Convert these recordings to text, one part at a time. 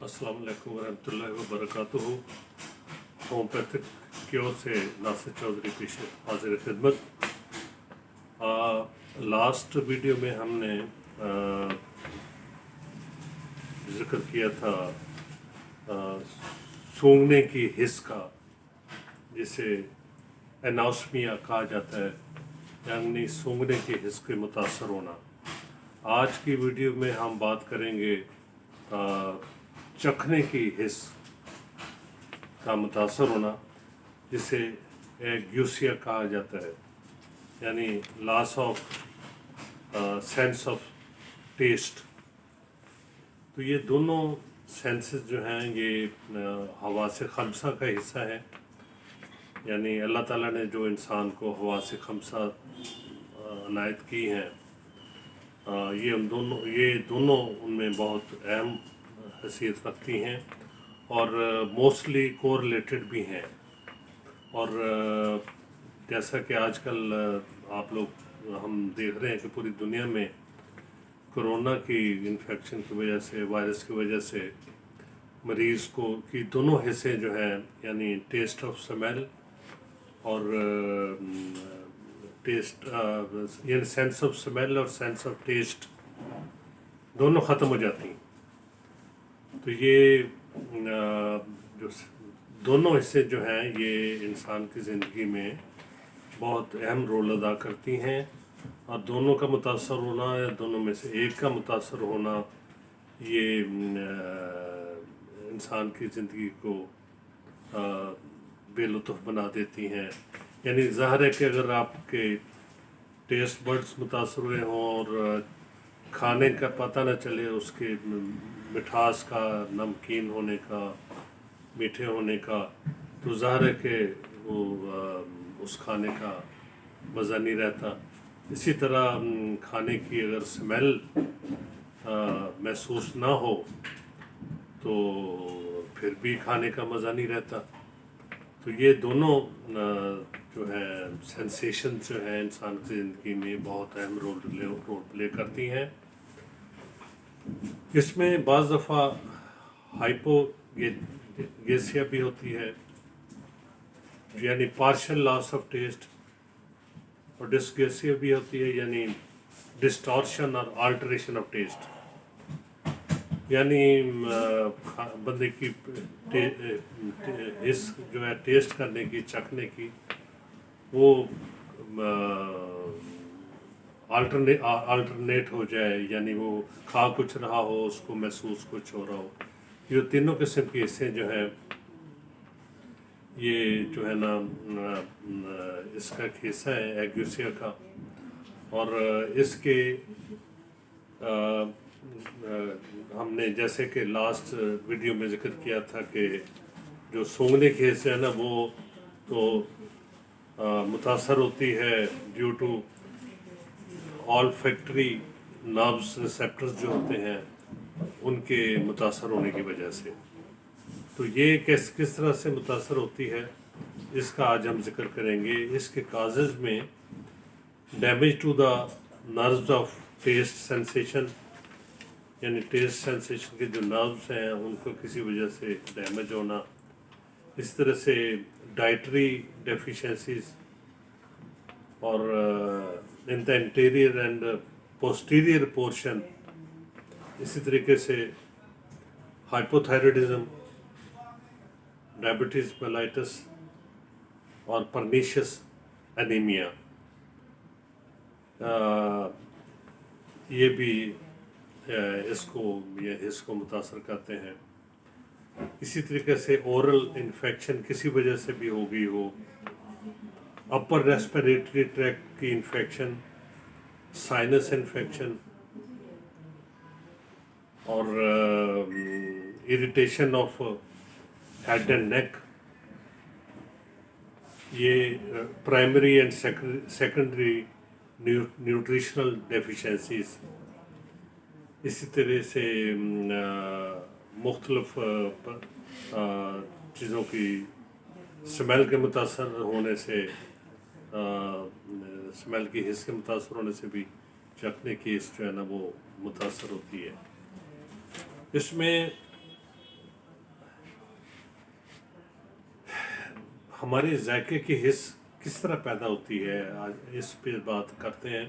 अस्सलाम वालेकुम वरहमतुल्लाहि वबरकातुहू। होम्योपैथिक की ओर से नासिर चौधरी पेश हाजिर खिदमत। लास्ट वीडियो में हमने जिक्र किया था सूंघने की हिस्स का, जिसे एनास्मिया कहा जाता है, यानी सूंघने की हिस्स के मुतासर होना। आज की वीडियो में हम बात करेंगे चखने की हिस्स का मुतासर होना, जिसे एक्यूसिया कहा जाता है, यानी loss of sense of taste. तो ये दोनों सेंसेस जो हैं ये हवास खमसा का हिस्सा है, यानी अल्लाह ताला ने जो इंसान को हवास खमसा अनायत की हैं, ये दोनों उनमें बहुत अहम हैसियत रखती हैं और मोस्टली कोरिलेटेड भी हैं। और जैसा कि आजकल आप लोग हम देख रहे हैं कि पूरी दुनिया में कोरोना की इन्फेक्शन की वजह से, वायरस की वजह से मरीज़ को की दोनों हिस्से जो हैं, यानी टेस्ट ऑफ स्मेल और टेस्ट यानी सेंस ऑफ स्मेल और सेंस ऑफ टेस्ट दोनों ख़त्म हो जाती हैं। तो ये जो दोनों हिस्से जो हैं ये इंसान की ज़िंदगी में बहुत अहम रोल अदा करती हैं, और दोनों का मुतासर होना या दोनों में से एक का मुतासर होना ये इंसान की ज़िंदगी को बेलुत्फ़ बना देती हैं। यानी ज़ाहिर है कि अगर आपके टेस्ट बड्स मुतासर हुए हों और खाने का पता न चले, उसके मिठास का, नमकीन होने का, मीठे होने का, तो ज़ाहिर है कि वो उस खाने का मज़ा नहीं रहता। इसी तरह खाने की अगर स्मेल महसूस ना हो तो फिर भी खाने का मज़ा नहीं रहता। तो ये दोनों जो है सेंसेशन जो है इंसान की ज़िंदगी में बहुत अहम रोल प्ले करती हैं। इसमें बाज़ दफ़ा हाइपोगेसिया भी होती है, यानी पार्शियल लॉस ऑफ टेस्ट, और डिस्गेसिया भी होती है, यानी डिस्टॉर्शन और अल्टरेशन ऑफ टेस्ट, यानी बंदे की हिस्स जो है टेस्ट करने की, चखने की, वो अल्टरनेट हो जाए, यानी वो खा कुछ रहा हो, उसको महसूस कुछ हो रहा हो। ये तीनों किस्म के हिस्से जो हैं ये जो है ना इसका एक हिस्सा है एक्यूसिया का। और इसके हमने जैसे कि लास्ट वीडियो में जिक्र किया था कि जो सूंघने के हिस्से है ना, वो तो मुतासर होती है due to olfactory nerves receptors जो होते हैं उनके मुतासर होने की वजह से। तो ये किस तरह से मुतासर होती है, इसका आज हम जिक्र करेंगे। इसके काजेज़ में damage to the nerves of taste sensation, यानी टेस्ट सेंसेशन के जो नर्व्स हैं उनको किसी वजह से डैमेज होना, इस तरह से डाइटरी डेफिशिएंसीज, और in the interior and posterior portion, इसी तरीके से हाइपोथायराइडिज्म, डायबिटीज़ मेलाइटस और परनीशियस एनीमिया, ये भी इसको मुतासर करते हैं। इसी तरीके से ओरल इन्फेक्शन किसी वजह से भी हो गई हो, अपर रेस्पिरेटरी ट्रैक्ट की इन्फेक्शन, साइनस इन्फेक्शन, और irritation of head and neck, ये primary and secondary nutritional deficiencies, इसी तरह से मुख्तलिफ चीज़ों की स्मेल के मुतासर होने से, स्मेल की हिस्स के मुतासर होने से भी चखने की हिस्स जो है ना वो मुतासर होती है। इसमें हमारे जायके की हिस्स किस तरह पैदा होती है, आज इस पे बात करते हैं।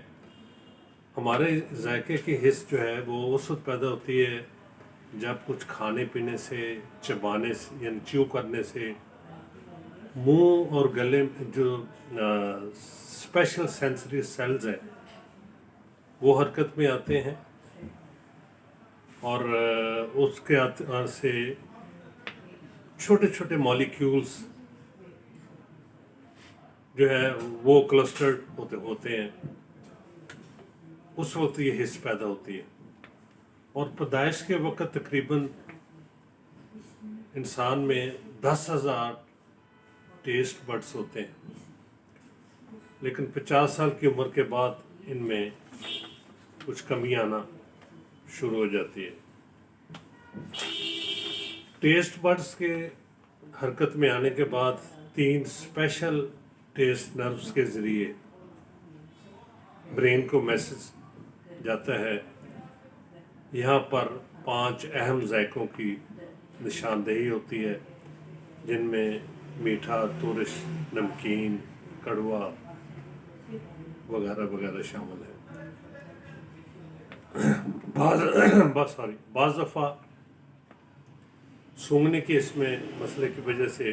हमारे जायके की हिस्स जो है वो उस वक्त पैदा होती है जब कुछ खाने पीने से, चबाने से यानी च्यू करने से मुंह और गले में जो स्पेशल सेंसरी सेल्स हैं वो हरकत में आते हैं और उसके से छोटे छोटे मॉलिक्यूल्स जो है वो क्लस्टर्ड होते हैं। उस वक्त ये हिस्स पैदा होती है और पैदाइश के वक्त तकरीबन इंसान में 10,000 टेस्ट बड्स होते हैं, लेकिन 50 साल की उम्र के बाद इनमें कुछ कमी आना शुरू हो जाती है। टेस्ट बड्स के हरकत में आने के बाद 3 स्पेशल टेस्ट नर्व्स के ज़रिए ब्रेन को मैसेज जाता है। यहाँ पर 5 अहम जायकों की निशानदेही होती है, जिनमें मीठा, तुरश, नमकीन, कड़वा वगैरह वगैरह शामिल है। बाज़ दफ़ा सूंघने की इसमें मसले की वजह से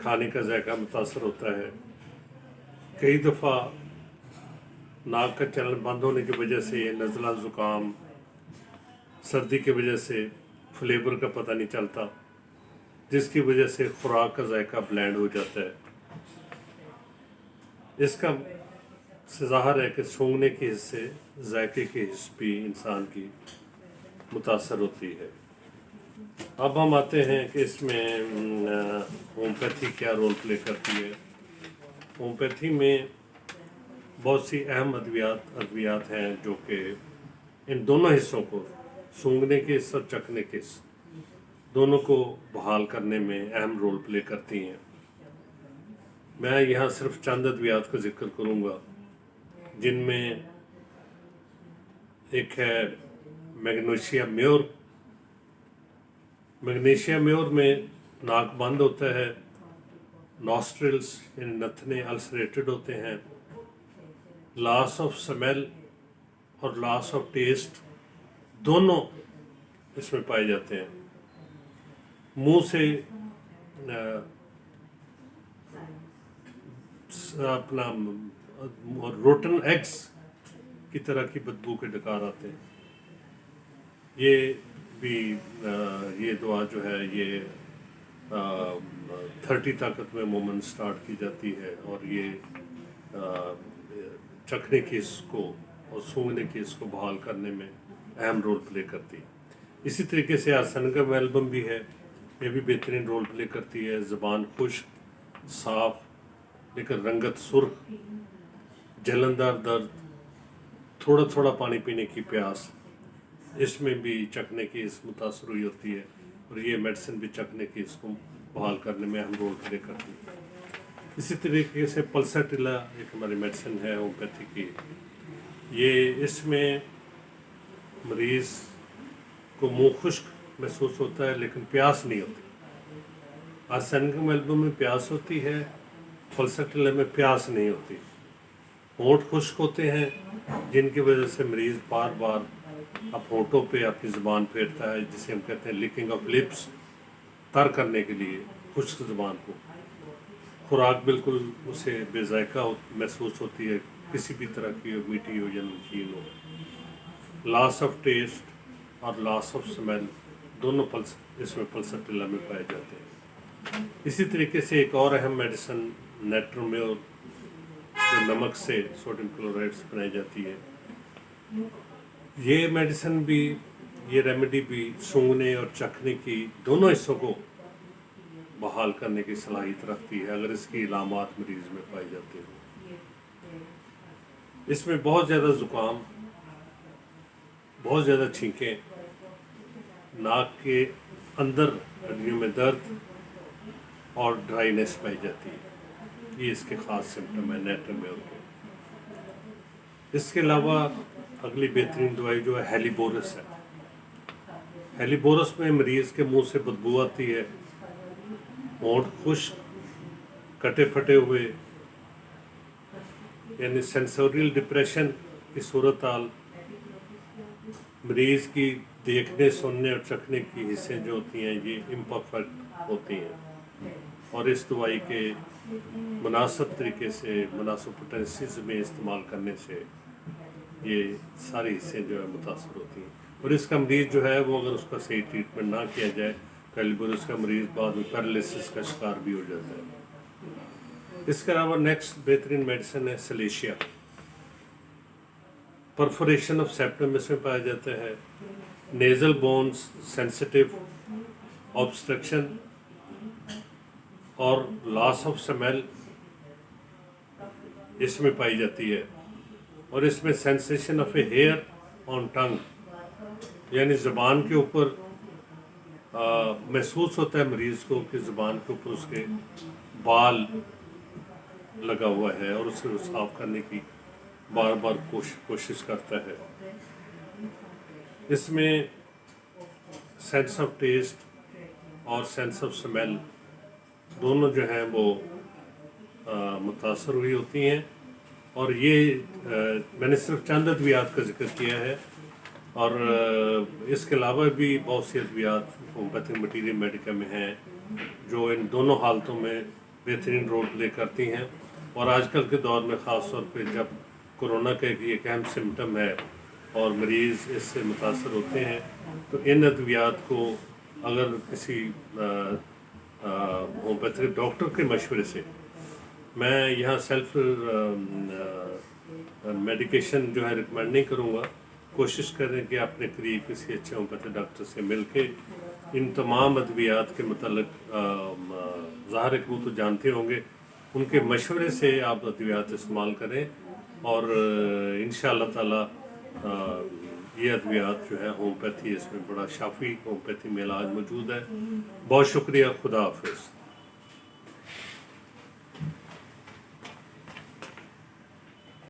खाने का जायका मुतासर होता है। कई दफ़ा नाक का चलन बंद होने की वजह से नज़ला, ज़ुकाम, सर्दी की वजह से फ्लेवर का पता नहीं चलता, जिसकी वजह से खुराक का जायका ब्लेंड हो जाता है। इसका ज़ाहिर है कि सूंघने के हिस्से जायके की हिस्स भी इंसान की मुतासर होती है। अब हम आते हैं कि इसमें होम्योपैथी क्या रोल प्ले करती है। होम्योपैथी में बहुत सी अहम अद्वियात हैं जो कि इन दोनों हिस्सों को, सूंघने के हिस्से और चखने के हिस्से, दोनों को बहाल करने में अहम रोल प्ले करती हैं। मैं यहाँ सिर्फ चंद अद्वियात का जिक्र करूँगा, जिनमें एक है मैग्नीशिया म्योर। मैग्नीशिया म्योर में नाक बंद होता है, नॉस्ट्रिल्स यानी नथने अल्सरेटेड होते हैं, लॉस ऑफ स्मेल और लॉस ऑफ टेस्ट दोनों इसमें पाए जाते हैं। मुंह से अपना रोटन एग्स की तरह की बदबू के डकार आते हैं। ये भी ये दुआ जो है ये 30 ताकत में मोमेंट स्टार्ट की जाती है और ये चखने की इसको और सूंघने की इसको बहाल करने में अहम रोल प्ले करती है। इसी तरीके से आर्सेनिकम एल्बम भी है, ये भी बेहतरीन रोल प्ले करती है। ज़बान खुश्क, साफ लेकिन रंगत सुर्ख, जलनदार दर्द, थोड़ा थोड़ा पानी पीने की प्यास, इसमें भी चखने की इस मुतासर हुई होती है और ये मेडिसिन भी चखने की इसको बहाल करने में अहम रोल प्ले करती है। इसी तरीके से पल्साटिला एक हमारी मेडिसिन है होम्योपैथी की, ये इसमें मरीज़ को मुंह खुश्क महसूस होता है लेकिन प्यास नहीं होती। आर्सेनिकम एल्बम में प्यास होती है, पल्साटिला में प्यास नहीं होती। होंठ खुश्क होते हैं जिनकी वजह से मरीज़ बार बार अब होंठों पे अपनी ज़ुबान फेरता है, जिसे हम कहते हैं लिकिंग ऑफ लिप्स, तर करने के लिए खुश्क ज़ुबान को। खुराक बिल्कुल उसे बेजायका महसूस होती है, किसी भी तरह की हो, मीठी हो या नमकीन हो। लॉस ऑफ टेस्ट और लॉस ऑफ स्मेल दोनों इसमें पल्साटिला में पाए जाते हैं। इसी तरीके से एक और अहम मेडिसिन नेट्रोम्योर, जो नमक से सोडियम क्लोराइड से बनाई जाती है। ये मेडिसिन भी, ये रेमेडी भी सूंघने और चखने की दोनों हिस्सों को बहाल करने की सलाहियत रखती है अगर इसकी इलामात मरीज़ में पाई जाती है। इसमें बहुत ज़्यादा ज़ुकाम, बहुत ज़्यादा छींकें, नाक के अंदर हड्डियों में दर्द और ड्राइनेस पाई जाती है। ये इसके ख़ास सिम्टम है नेट्रोम्योर के। इसके अलावा अगली बेहतरीन दवाई जो है हेलीबोरस है। हेलीबोरस में मरीज़ के मुंह से बदबू आती है, होंठ खुश्क कटे फटे हुए यानी सेंसोरियल डिप्रेशन की सूरत हाल, मरीज़ की देखने सुनने और चखने की हिस्सें जो होती हैं ये इम्परफेक्ट होती हैं, और इस दवाई के मुनासिब तरीके से मुनासिब पोटेंसीज में इस्तेमाल करने से ये सारी हिस्सें जो है मुतासर होती हैं। और इसका मरीज़ जो है वो अगर उसका सही ट्रीटमेंट ना किया जाए, कई बार उसका मरीज़ बाद में पैरालिसिस का शिकार भी हो जाता है। इसके अलावा नेक्स्ट बेहतरीन मेडिसिन है सलेशिया। परफोरेशन ऑफ सेप्टम इसमें पाया जाता है, नेजल बोन्स सेंसिटिव, ऑब्स्ट्रक्शन और लॉस ऑफ स्मेल इसमें पाई जाती है, और इसमें sensation of a hair on tongue यानी ज़बान के ऊपर महसूस होता है मरीज़ को कि ज़बान के ऊपर उसके बाल लगा हुआ है, और उसे साफ करने की बार बार कोशिश करता है। इसमें सेंस ऑफ टेस्ट और सेंस ऑफ स्मेल दोनों जो हैं वो मुतासर हुई होती हैं, और ये मैंने सिर्फ चंद अद्वियात का जिक्र किया है, और इसके अलावा भी बहुत सी अद्वियात होम्योपैथिक मटीरियल मेडिका में हैं जो इन दोनों हालतों में बेहतरीन रोल प्ले करती हैं। और आजकल के दौर में ख़ास तौर पे जब कोरोना का एक अहम सिम्टम है और मरीज़ इससे मुतासर होते हैं, तो इन अद्वियात को अगर किसी होम्योपैथिक डॉक्टर के मशवरे से, मैं यहाँ सेल्फ मेडिकेशन जो है रिकमेंड नहीं करूँगा, कोशिश करें कि अपने करीब किसी अच्छे होम्योपैथिक डॉक्टर से मिल के इन तमाम अद्वियात के मतलब ज़ाहिर है कि वो तो जानते होंगे, उनके मशवरे से आप अद्वियात इस्तेमाल करें, और इंशाअल्लाह ताला ये अद्वियात जो है होम्योपैथी, इसमें बड़ा शाफी होम्योपैथी में इलाज मौजूद है। बहुत शुक्रिया, खुदा हाफिज़।